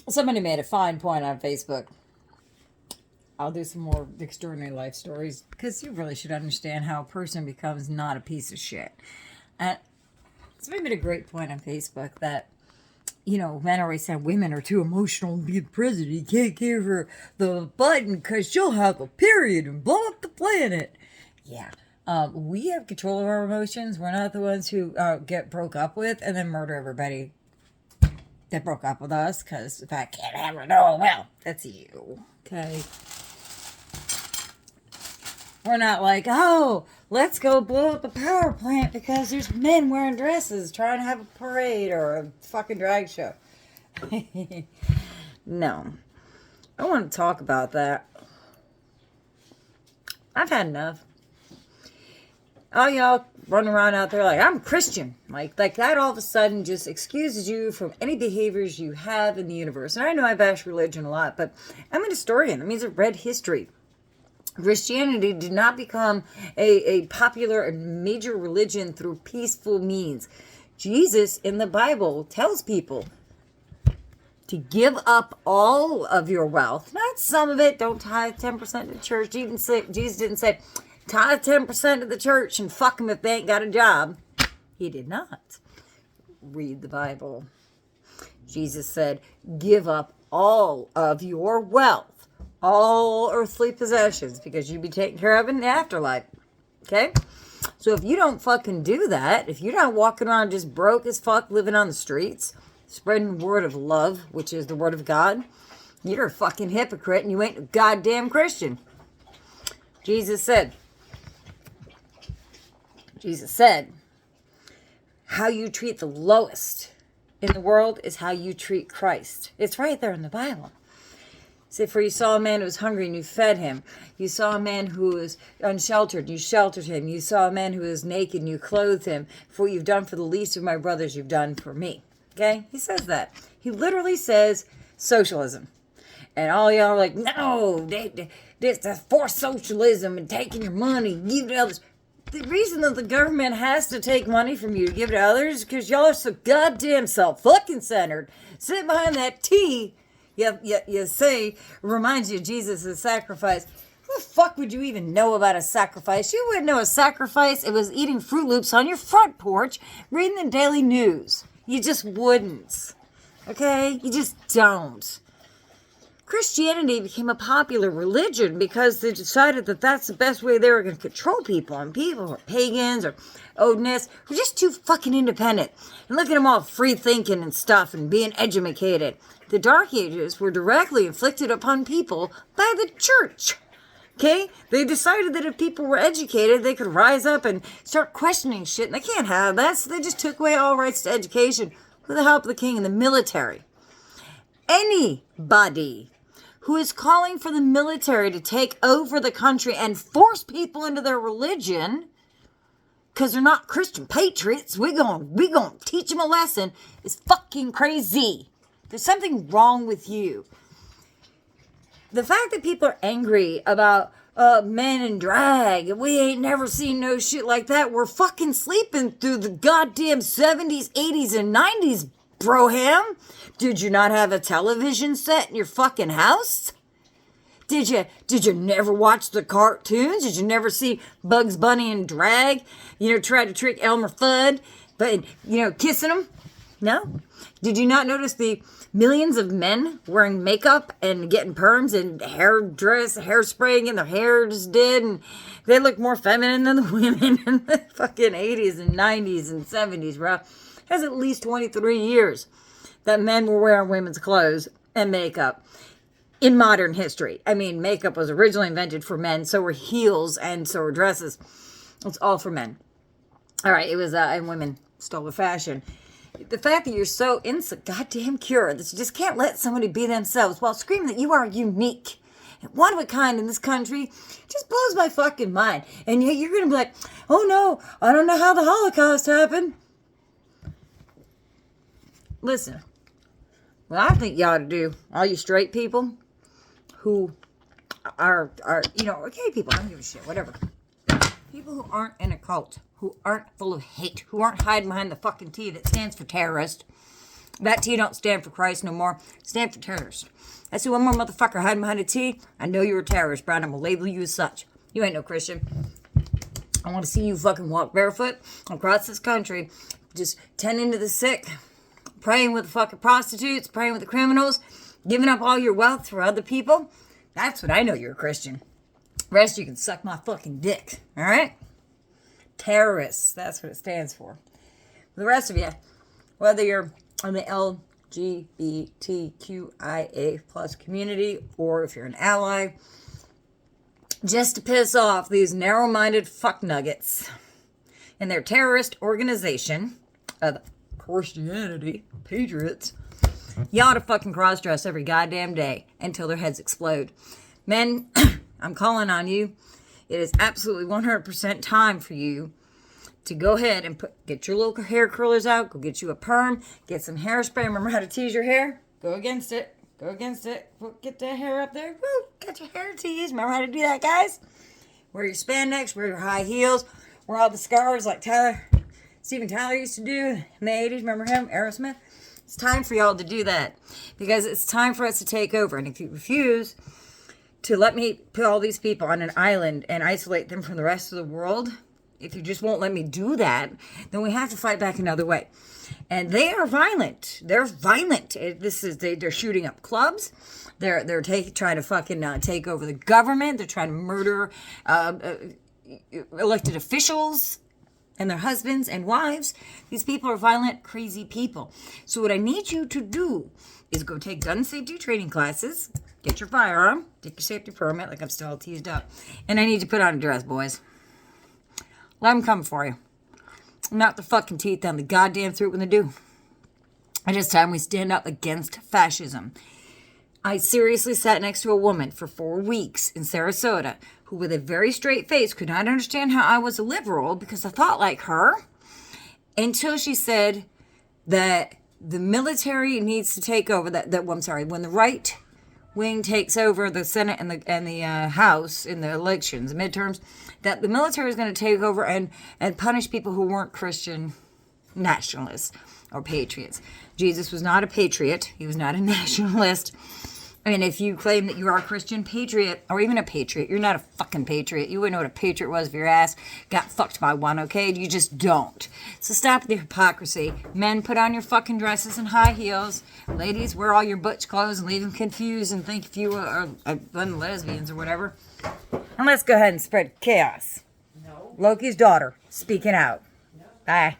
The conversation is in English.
Somebody made a fine point on Facebook. I'll do some more extraordinary life stories because you really should understand how a person becomes not a piece of shit. And somebody made a great point on Facebook that, men always say women are too emotional to be the president. You can't give her the button because she'll have a period and blow up the planet. Yeah. We have control of our emotions. We're not the ones who get broke up with and then murder everybody that broke up with us because if I can't have it, oh, well, that's you. Okay. We're not like, oh, let's go blow up a power plant because there's men wearing dresses trying to have a parade or a fucking drag show. No. I want to talk about that. I've had enough. All y'all running around out there like, I'm Christian. Like that all of a sudden just excuses you from any behaviors you have in the universe. And I know I bash religion a lot, but I'm an historian. That means I've read history. Christianity did not become a popular and major religion through peaceful means. Jesus in the Bible tells people to give up all of your wealth, not some of it. Don't tithe 10% to the church. Jesus didn't say tithe 10% to the church and fuck them if they ain't got a job. He did not. Read the Bible. Jesus said, give up all of your wealth. All earthly possessions, because you'd be taken care of in the afterlife. Okay? So if you don't fucking do that, if you're not walking around just broke as fuck, living on the streets, spreading the word of love, which is the word of God, you're a fucking hypocrite and you ain't a goddamn Christian. Jesus said, how you treat the lowest in the world is how you treat Christ. It's right there in the Bible. Say, for you saw a man who was hungry and you fed him. You saw a man who was unsheltered, you sheltered him. You saw a man who was naked and you clothed him. For what you've done for the least of my brothers, you've done for me. Okay? He says that. He literally says socialism. And all y'all are like, no, that's forced socialism and taking your money, give it to others. The reason that the government has to take money from you to give to others is because y'all are so goddamn self-fucking-centered. Sit behind that T. You say, reminds you of Jesus' sacrifice. Who the fuck would you even know about a sacrifice? You wouldn't know a sacrifice. It was eating Fruit Loops on your front porch, reading the daily news. You just wouldn't. Okay? You just don't. Christianity became a popular religion because they decided that that's the best way they were going to control people. And people who are pagans or Odinists were just too fucking independent. And look at them all free thinking and stuff and being educated. The Dark Ages were directly inflicted upon people by the church. Okay? They decided that if people were educated, they could rise up and start questioning shit. And they can't have that, so they just took away all rights to education with the help of the king and the military. Anybody who is calling for the military to take over the country and force people into their religion because they're not Christian patriots, we're gonna teach them a lesson, is fucking crazy. There's something wrong with you. The fact that people are angry about men in drag, we ain't never seen no shit like that. We're fucking sleeping through the goddamn 70s, 80s, and 90s, Broham. Did you not have a television set in your fucking house? Did you never watch the cartoons? Did you never see Bugs Bunny in drag? Try to trick Elmer Fudd, but, kissing him? No? Did you not notice the millions of men wearing makeup and getting perms and hairspray in their hair just did, and they look more feminine than the women in the fucking 80s and 90s and 70s, bro? That's at least 23 years that men were wearing women's clothes and makeup in modern history. I mean, makeup was originally invented for men, so were heels and so were dresses. It's all for men. All right, it was, and women stole the fashion. The fact that you're so goddamn cure that you just can't let somebody be themselves while screaming that you are unique and one of a kind in this country just blows my fucking mind. And you're going to be like, oh no, I don't know how the Holocaust happened. Listen, what I think you ought to do, all you straight people who are gay people, I don't give a shit, whatever. People who aren't in a cult, who aren't full of hate, who aren't hiding behind the fucking T that stands for terrorist, That T don't stand for Christ no more. Stand for terrorist. I see one more motherfucker hiding behind a T. I know you're a terrorist, bro. I'm gonna label you as such. You ain't no Christian. I want to see you fucking walk barefoot across this country, just tending to the sick, praying with the fucking prostitutes, praying with the criminals, giving up all your wealth for other people. That's what I know you're a Christian. The rest you can suck my fucking dick, all right? Terrorists, that's what it stands for. The rest of you, whether you're in the LGBTQIA plus community or if you're an ally, just to piss off these narrow-minded fuck nuggets and their terrorist organization of Christianity, patriots, you ought to fucking cross-dress every goddamn day until their heads explode. Men, I'm calling on you. It is absolutely 100% time for you to go ahead and get your local hair curlers out, go get you a perm, get some hairspray. Remember how to tease your hair? Go against it. Go against it. Get that hair up there. Woo! Get your hair teased. Remember how to do that, guys? Wear your spandex. Wear your high heels. Wear all the scarves like Steven Tyler used to do in the 80s. Remember him? Aerosmith. It's time for y'all to do that because it's time for us to take over. And if you refuse to let me put all these people on an island and isolate them from the rest of the world, if you just won't let me do that, then we have to fight back another way. And they are violent. They're violent. They're shooting up clubs. They're trying to fucking take over the government. They're trying to murder elected officials and their husbands and wives. These people are violent, crazy people. So what I need you to do is go take gun safety training classes, get your firearm, get your safety permit, like I'm still all teased up, and I need you to put on a dress, boys. Let them come for you. Knock the fucking teeth down the goddamn throat when they do. It is time we stand up against fascism. I seriously sat next to a woman for 4 weeks in Sarasota who with a very straight face could not understand how I was a liberal because I thought like her until she said that the military needs to take over when the right wing takes over the Senate and the House in the elections, the midterms, that the military is going to take over and punish people who weren't Christian nationalists or patriots. Jesus was not a patriot. He was not a nationalist. I mean, if you claim that you are a Christian patriot or even a patriot, you're not a fucking patriot. You wouldn't know what a patriot was if your ass got fucked by one, okay? You just don't. So stop the hypocrisy. Men, put on your fucking dresses and high heels. Ladies, wear all your butch clothes and leave them confused and think if you are lesbians or whatever. And let's go ahead and spread chaos. No. Loki's daughter, speaking out. No. Bye.